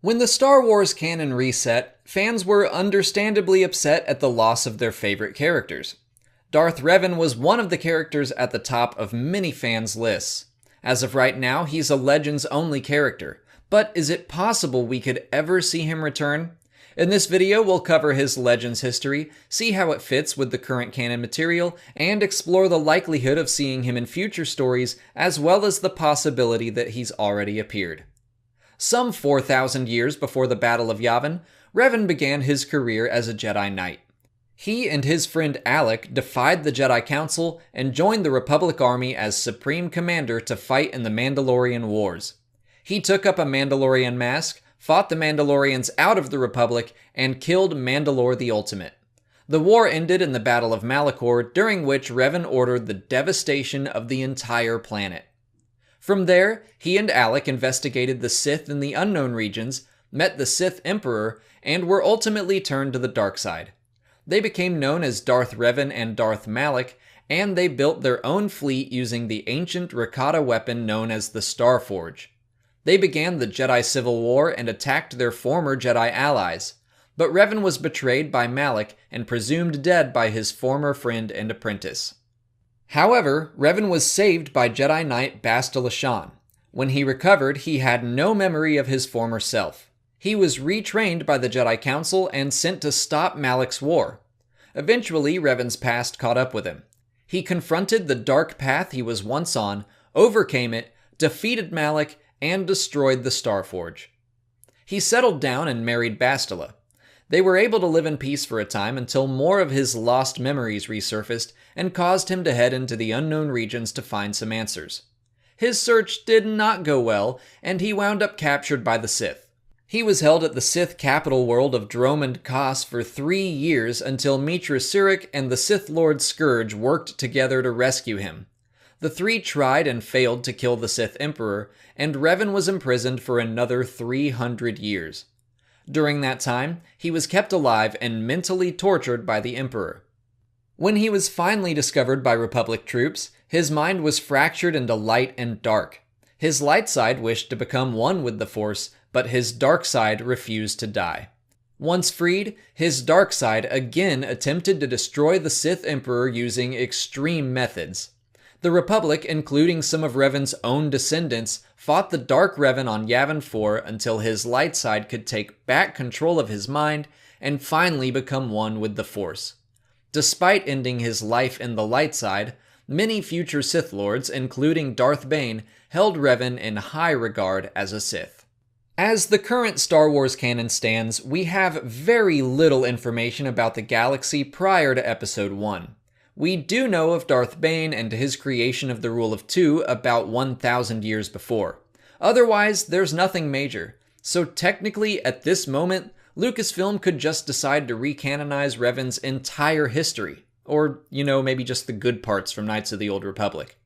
When the Star Wars canon reset, fans were understandably upset at the loss of their favorite characters. Darth Revan was one of the characters at the top of many fans' lists. As of right now, he's a Legends-only character, but is it possible we could ever see him return? In this video, we'll cover his Legends history, see how it fits with the current canon material, and explore the likelihood of seeing him in future stories, as well as the possibility that he's already appeared. Some 4,000 years before the Battle of Yavin, Revan began his career as a Jedi Knight. He and his friend Alec defied the Jedi Council and joined the Republic Army as Supreme Commander to fight in the Mandalorian Wars. He took up a Mandalorian mask, fought the Mandalorians out of the Republic, and killed Mandalore the Ultimate. The war ended in the Battle of Malachor, during which Revan ordered the devastation of the entire planet. From there, he and Alec investigated the Sith in the Unknown Regions, met the Sith Emperor, and were ultimately turned to the dark side. They became known as Darth Revan and Darth Malak, and they built their own fleet using the ancient Rakata weapon known as the Starforge. They began the Jedi Civil War and attacked their former Jedi allies, but Revan was betrayed by Malak and presumed dead by his former friend and apprentice. However, Revan was saved by Jedi Knight Bastila Shan. When he recovered, he had no memory of his former self. He was retrained by the Jedi Council and sent to stop Malak's war. Eventually, Revan's past caught up with him. He confronted the dark path he was once on, overcame it, defeated Malak, and destroyed the Starforge. He settled down and married Bastila. They were able to live in peace for a time until more of his lost memories resurfaced and caused him to head into the Unknown Regions to find some answers. His search did not go well, and he wound up captured by the Sith. He was held at the Sith capital world of Dromund Kaas for 3 years until Mitra Surik and the Sith Lord Scourge worked together to rescue him. The three tried and failed to kill the Sith Emperor, and Revan was imprisoned for another 300 years. During that time, he was kept alive and mentally tortured by the Emperor. When he was finally discovered by Republic troops, his mind was fractured into light and dark. His light side wished to become one with the Force, but his dark side refused to die. Once freed, his dark side again attempted to destroy the Sith Emperor using extreme methods. The Republic, including some of Revan's own descendants, fought the Dark Revan on Yavin 4 until his light side could take back control of his mind and finally become one with the Force. Despite ending his life in the light side, many future Sith Lords, including Darth Bane, held Revan in high regard as a Sith. As the current Star Wars canon stands, we have very little information about the galaxy prior to Episode 1. We do know of Darth Bane and his creation of the Rule of Two about 1,000 years before. Otherwise, there's nothing major. So technically, at this moment, Lucasfilm could just decide to recanonize Revan's entire history. Or, maybe just the good parts from Knights of the Old Republic.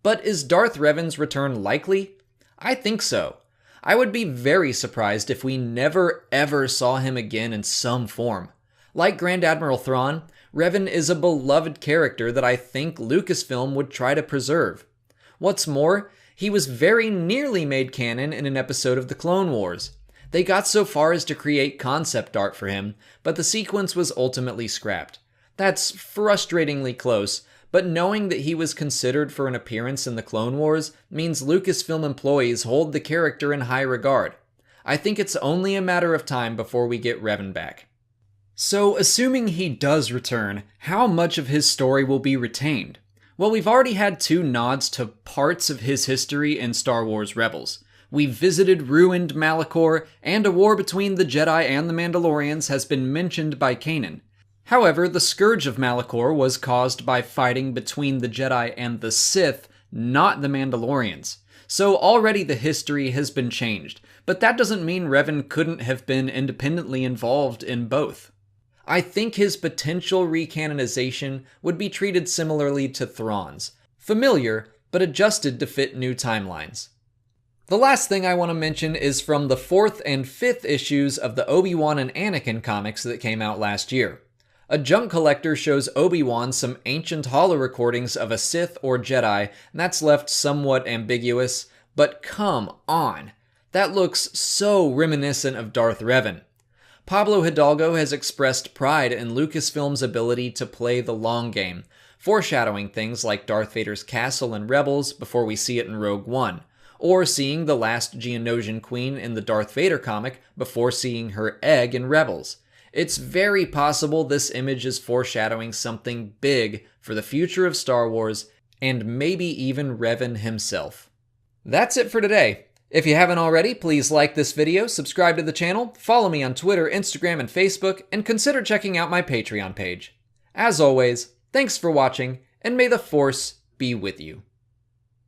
But is Darth Revan's return likely? I think so. I would be very surprised if we never ever saw him again in some form. Like Grand Admiral Thrawn, Revan is a beloved character that I think Lucasfilm would try to preserve. What's more, he was very nearly made canon in an episode of the Clone Wars. They got so far as to create concept art for him, but the sequence was ultimately scrapped. That's frustratingly close, but knowing that he was considered for an appearance in the Clone Wars means Lucasfilm employees hold the character in high regard. I think it's only a matter of time before we get Revan back. So, assuming he does return, how much of his story will be retained? Well, we've already had 2 nods to parts of his history in Star Wars Rebels. We've visited ruined Malachor, and a war between the Jedi and the Mandalorians has been mentioned by Canon. However, the Scourge of Malachor was caused by fighting between the Jedi and the Sith, not the Mandalorians. So already the history has been changed, but that doesn't mean Revan couldn't have been independently involved in both. I think his potential recanonization would be treated similarly to Thrawn's, familiar, but adjusted to fit new timelines. The last thing I want to mention is from the 4th and 5th issues of the Obi-Wan and Anakin comics that came out last year. A junk collector shows Obi-Wan some ancient holo recordings of a Sith or Jedi, and that's left somewhat ambiguous, but come on! That looks so reminiscent of Darth Revan. Pablo Hidalgo has expressed pride in Lucasfilm's ability to play the long game, foreshadowing things like Darth Vader's castle in Rebels before we see it in Rogue One, or seeing the last Geonosian queen in the Darth Vader comic before seeing her egg in Rebels. It's very possible this image is foreshadowing something big for the future of Star Wars, and maybe even Revan himself. That's it for today. If you haven't already, please like this video, subscribe to the channel, follow me on Twitter, Instagram, and Facebook, and consider checking out my Patreon page. As always, thanks for watching, and may the Force be with you.